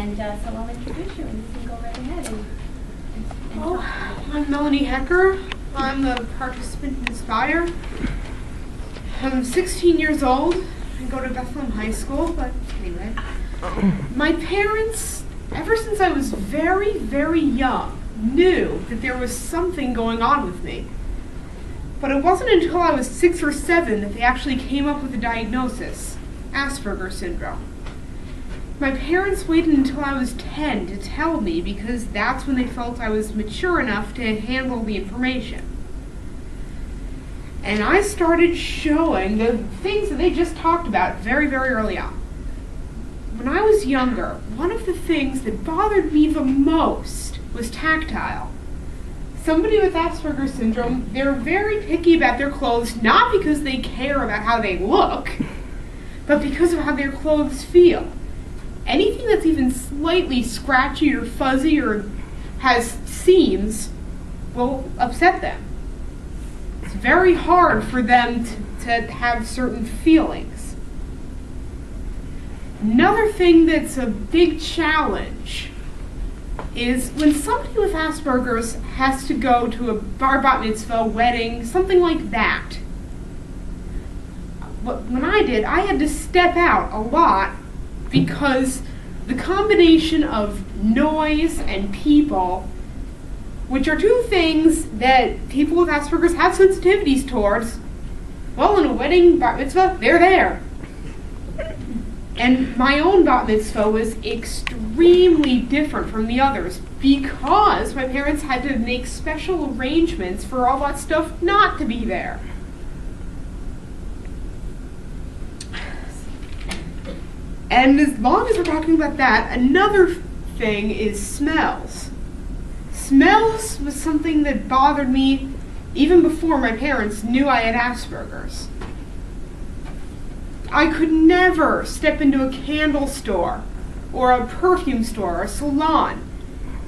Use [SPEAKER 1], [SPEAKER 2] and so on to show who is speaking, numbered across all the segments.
[SPEAKER 1] And so I'll introduce you, and you can go right ahead and talk.
[SPEAKER 2] I'm Melanie Hecker. I'm a participant in Inspire. I'm 16 years old. I go to Bethlehem High School, but anyway. My parents, ever since I was very, very young, knew that there was something going on with me. But it wasn't until I was 6 or 7 that they actually came up with a diagnosis, Asperger's syndrome. My parents waited until I was 10 to tell me because that's when they felt I was mature enough to handle the information. And I started showing the things that they just talked about very, very early on. When I was younger, one of the things that bothered me the most was tactile. Somebody with Asperger's syndrome, they're very picky about their clothes, not because they care about how they look, but because of how their clothes feel. Anything that's even slightly scratchy or fuzzy or has seams will upset them. It's very hard for them to have certain feelings. Another thing that's a big challenge is when somebody with Asperger's has to go to a bar mitzvah, wedding, something like that. When I did, I had to step out a lot because the combination of noise and people, which are two things that people with Asperger's have sensitivities towards, well, in a wedding, bar mitzvah, they're there. And my own bat mitzvah was extremely different from the others because my parents had to make special arrangements for all that stuff not to be there. And as long as we're talking about that, another thing is smells. Smells was something that bothered me even before my parents knew I had Asperger's. I could never step into a candle store or a perfume store or a salon.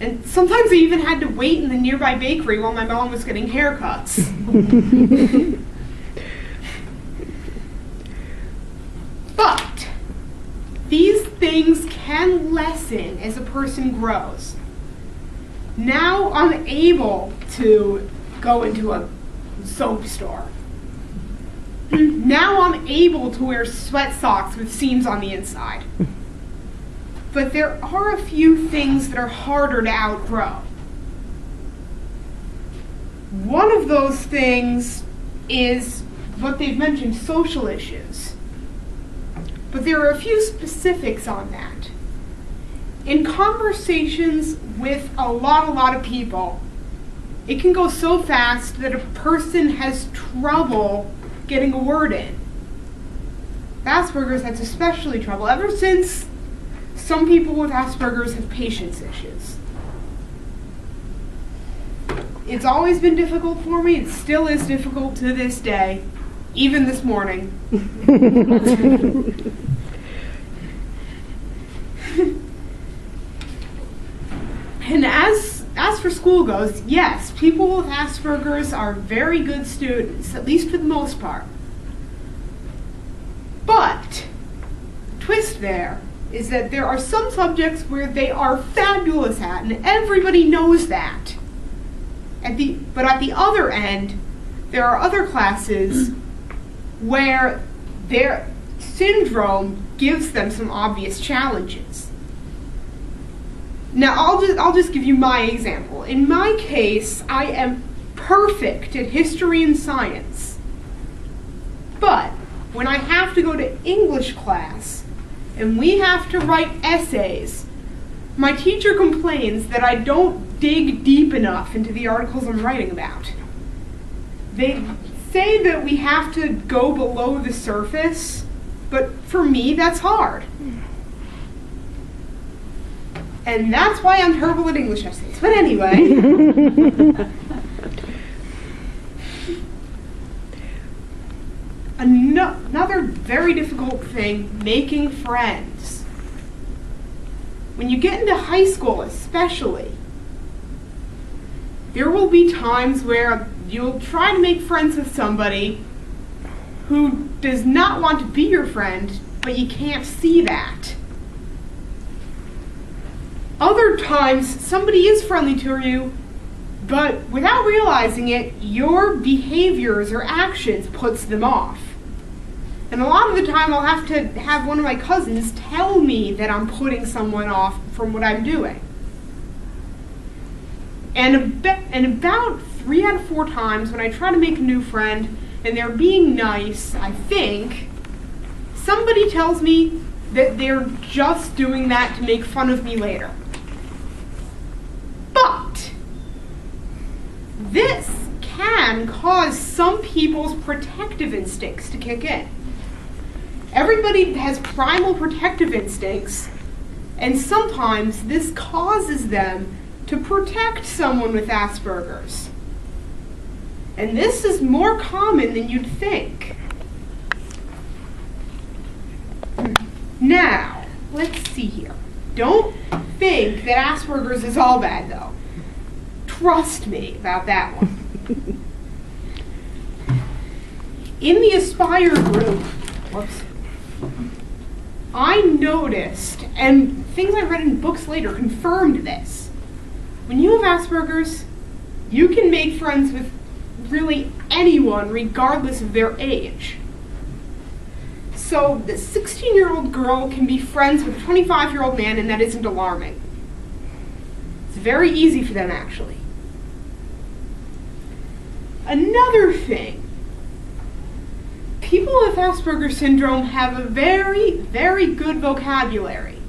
[SPEAKER 2] And sometimes I even had to wait in the nearby bakery while my mom was getting haircuts. But these things can lessen as a person grows. Now I'm able to go into a soap store. Now I'm able to wear sweat socks with seams on the inside. But there are a few things that are harder to outgrow. One of those things is what they've mentioned, social issues. But there are a few specifics on that. In conversations with a lot of people, it can go so fast that a person has trouble getting a word in. Asperger's has especially trouble ever since some people with Asperger's have patience issues. It's always been difficult for me. It still is difficult to this day, even this morning. And as for school goes, yes, people with Asperger's are very good students, at least for the most part. But the twist there is that there are some subjects where they are fabulous at, and everybody knows that. But at the other end, there are other classes where their syndrome gives them some obvious challenges. Now, I'll just give you my example. In my case, I am perfect at history and science. But when I have to go to English class and we have to write essays, my teacher complains that I don't dig deep enough into the articles I'm writing about. They say that we have to go below the surface, but for me, that's hard. And that's why I'm terrible at English essays. But anyway. Another very difficult thing, making friends. When you get into high school especially, there will be times where you'll try to make friends with somebody who does not want to be your friend, but you can't see that. other times, somebody is friendly to you, but without realizing it, your behaviors or actions puts them off. And a lot of the time, I'll have to have one of my cousins tell me that I'm putting someone off from what I'm doing. And about 3 out of 4 times, when I try to make a new friend, and they're being nice, I think, somebody tells me that they're just doing that to make fun of me later. But this can cause some people's protective instincts to kick in. Everybody has primal protective instincts, and sometimes this causes them to protect someone with Asperger's. And this is more common than you'd think. Now, let's see here. Don't think that Asperger's is all bad, though. Trust me about that one. In the Aspire group, I noticed, and things I read in books later confirmed this, when you have Asperger's, you can make friends with really anyone regardless of their age. So the 16-year-old girl can be friends with a 25-year-old man, and that isn't alarming. It's very easy for them, actually. Another thing, people with Asperger's syndrome have a very, very good vocabulary.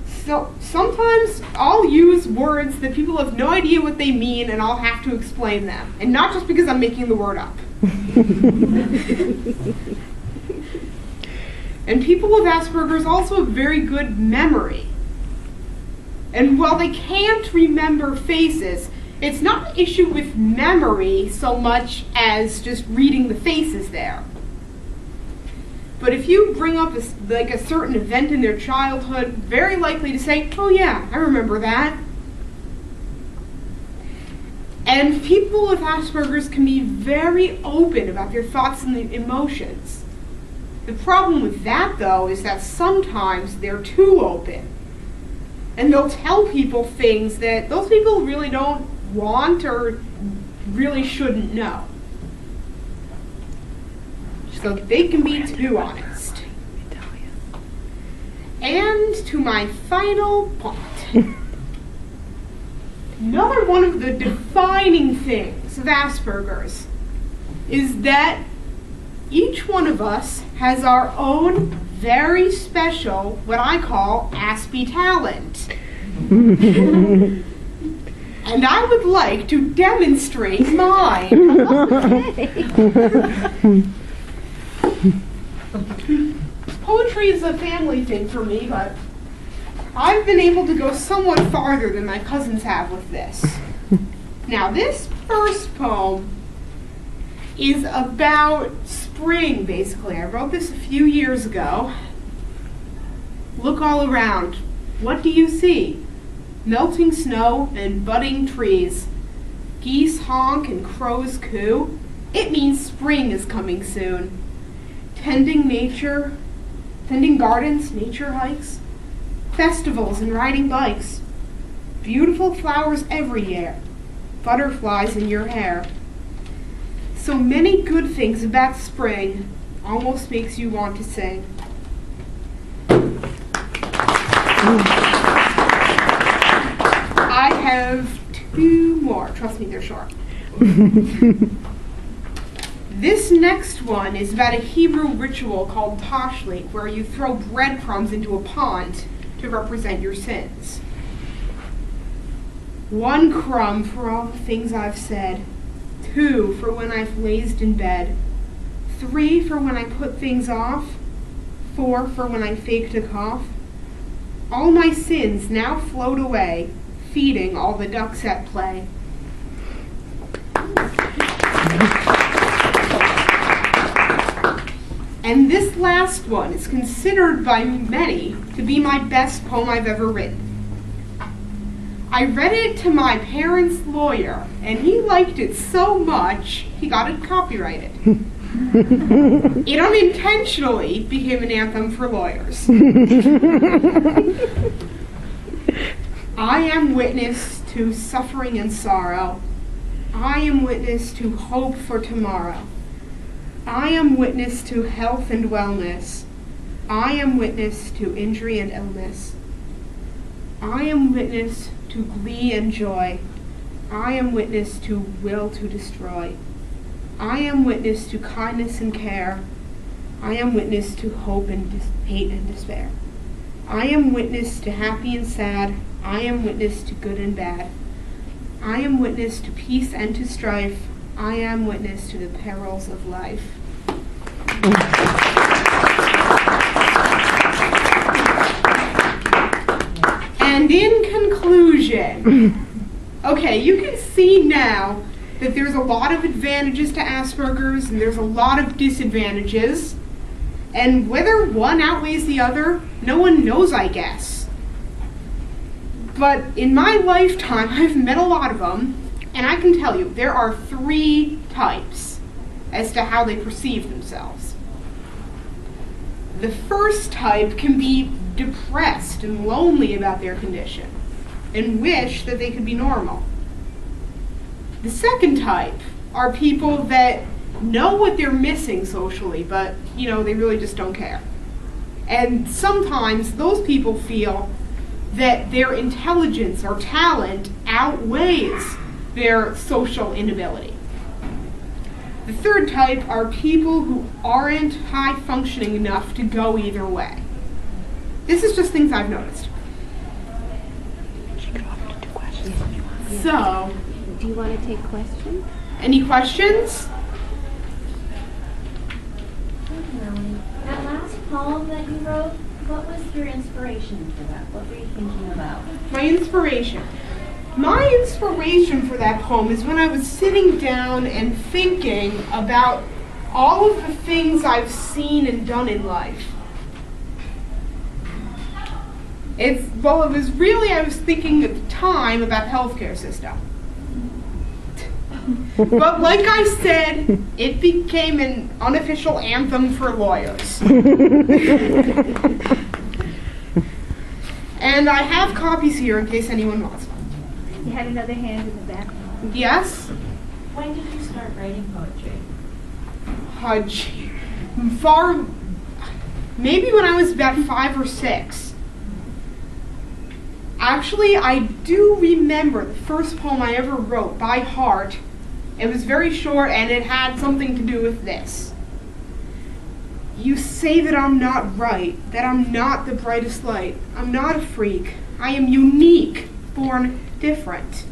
[SPEAKER 2] So sometimes I'll use words that people have no idea what they mean, and I'll have to explain them. And not just because I'm making the word up. And people with Asperger's also have very good memory. And while they can't remember faces, it's not an issue with memory so much as just reading the faces there. But if you bring up a certain event in their childhood, very likely to say, oh yeah, I remember that. And people with Asperger's can be very open about their thoughts and emotions. The problem with that, though, is that sometimes they're too open. And they'll tell people things that those people really don't want or really shouldn't know. So they can be too honest. And to my final point. Another one of the defining things of Asperger's is that each one of us has our own very special, what I call, Aspie talent. And I would like to demonstrate mine. Poetry is a family thing for me, but I've been able to go somewhat farther than my cousins have with this. Now, this first poem is about spring, basically. I wrote this a few years ago. Look all around. What do you see? Melting snow and budding trees. Geese honk and crows coo. It means spring is coming soon. Tending gardens, nature hikes. Festivals and riding bikes. Beautiful flowers everywhere. Butterflies in your hair. So many good things about spring almost makes you want to sing. I have 2 more. Trust me, they're short. This next one is about a Hebrew ritual called tashlich, where you throw breadcrumbs into a pond to represent your sins. 1 crumb for all the things I've said. 2 for when I've lazed in bed. 3 for when I put things off. 4 for when I faked a cough. All my sins now float away, feeding all the ducks at play. And this last one is considered by many to be my best poem I've ever written. I read it to my parents' lawyer, and he liked it so much, he got it copyrighted. It unintentionally became an anthem for lawyers. I am witness to suffering and sorrow. I am witness to hope for tomorrow. I am witness to health and wellness. I am witness to injury and illness. I am witness to glee and joy. I am witness to will to destroy. I am witness to kindness and care. I am witness to hope and hate and despair. I am witness to happy and sad. I am witness to good and bad. I am witness to peace and to strife. I am witness to the perils of life. And in conclusion, okay, you can see now that there's a lot of advantages to Asperger's and there's a lot of disadvantages. And whether one outweighs the other, no one knows, I guess. But in my lifetime, I've met a lot of them, and I can tell you, there are 3 types as to how they perceive themselves. The first type can be depressed and lonely about their condition and wish that they could be normal. The second type are people that know what they're missing socially, but, they really just don't care. And sometimes those people feel that their intelligence or talent outweighs their social inability. The third type are people who aren't high functioning enough to go either way. This is just things I've noticed. So,
[SPEAKER 3] do you want to take questions?
[SPEAKER 2] Any questions?
[SPEAKER 1] Melanie, that last poem that you wrote, what was your inspiration for that? What were you thinking about?
[SPEAKER 2] My inspiration. My inspiration for that poem is when I was sitting down and thinking about all of the things I've seen and done in life. I was thinking at the time about the healthcare system. But like I said, it became an unofficial anthem for lawyers. And I have copies here in case anyone wants one.
[SPEAKER 3] You had another hand in the back.
[SPEAKER 2] Yes?
[SPEAKER 1] When did you start writing poetry?
[SPEAKER 2] Maybe when I was about 5 or 6. Actually, I do remember the first poem I ever wrote by heart. It was very short and it had something to do with this. You say that I'm not right, that I'm not the brightest light. I'm not a freak. I am unique, born different.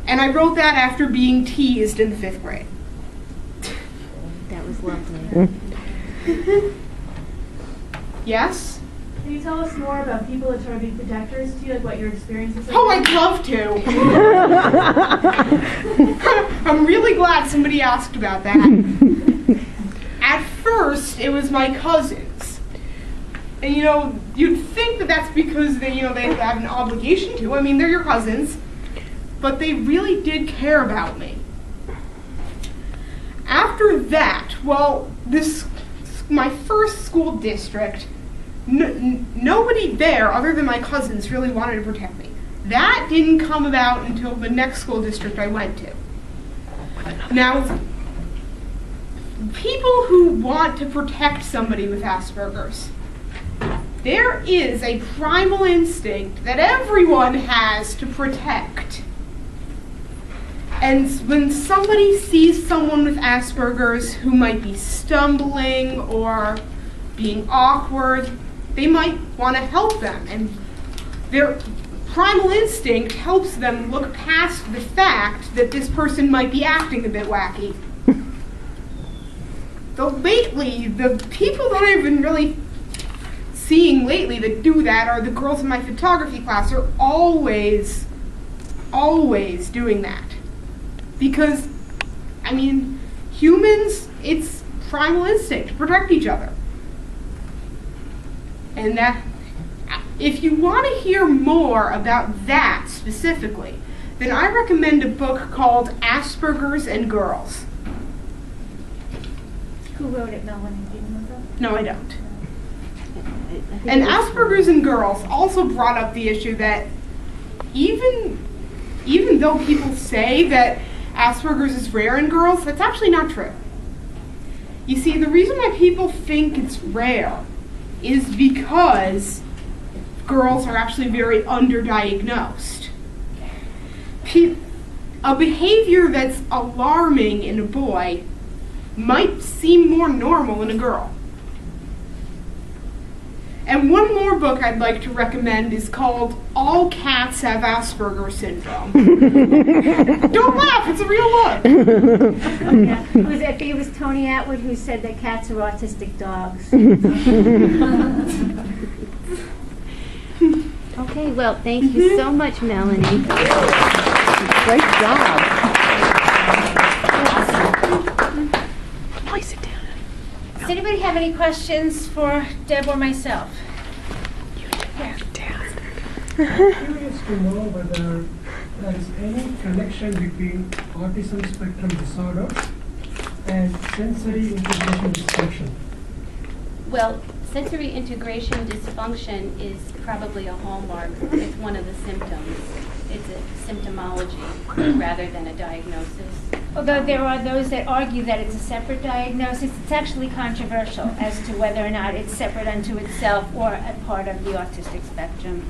[SPEAKER 2] And I wrote that after being teased in the 5th grade.
[SPEAKER 3] That was lovely.
[SPEAKER 2] Yes?
[SPEAKER 4] Can you tell us more about people that try to be protectors to you, like what your experiences are?
[SPEAKER 2] Oh, I'd love to. I'm really glad somebody asked about that. At first, it was my cousins. And you'd think that that's because they have an obligation to. I mean, they're your cousins. But they really did care about me. After that, my first school district, nobody there other than my cousins really wanted to protect me. That didn't come about until the next school district I went to. Now, people who want to protect somebody with Asperger's, there is a primal instinct that everyone has to protect. And when somebody sees someone with Asperger's who might be stumbling or being awkward, they might want to help them. And their primal instinct helps them look past the fact that this person might be acting a bit wacky. Though lately, the people that I've been really seeing lately that do that are the girls in my photography class are always doing that. Because, humans, it's primal instinct to protect each other. And that, if you want to hear more about that specifically, then I recommend a book called Asperger's and Girls.
[SPEAKER 3] Who wrote it, Melanie? Do you remember?
[SPEAKER 2] No, I don't. And Asperger's in girls also brought up the issue that even though people say that Asperger's is rare in girls, that's actually not true. You see, the reason why people think it's rare is because girls are actually very underdiagnosed. A behavior that's alarming in a boy might seem more normal in a girl. And one more book I'd like to recommend is called All Cats Have Asperger Syndrome. Don't laugh, it's a real book.
[SPEAKER 3] Yeah. I think it was Tony Atwood who said that cats are autistic dogs. Okay, well, thank you so much, Melanie.
[SPEAKER 5] Great job. Please sit down.
[SPEAKER 6] Does anybody have any questions for Deb or myself?
[SPEAKER 7] Curious to know whether there is any connection between autism spectrum disorder and sensory integration dysfunction.
[SPEAKER 8] Well, sensory integration dysfunction is probably a hallmark. It's one of the symptoms. It's a symptomology rather than a diagnosis.
[SPEAKER 6] Although there are those that argue that it's a separate diagnosis, it's actually controversial as to whether or not it's separate unto itself or a part of the autistic spectrum.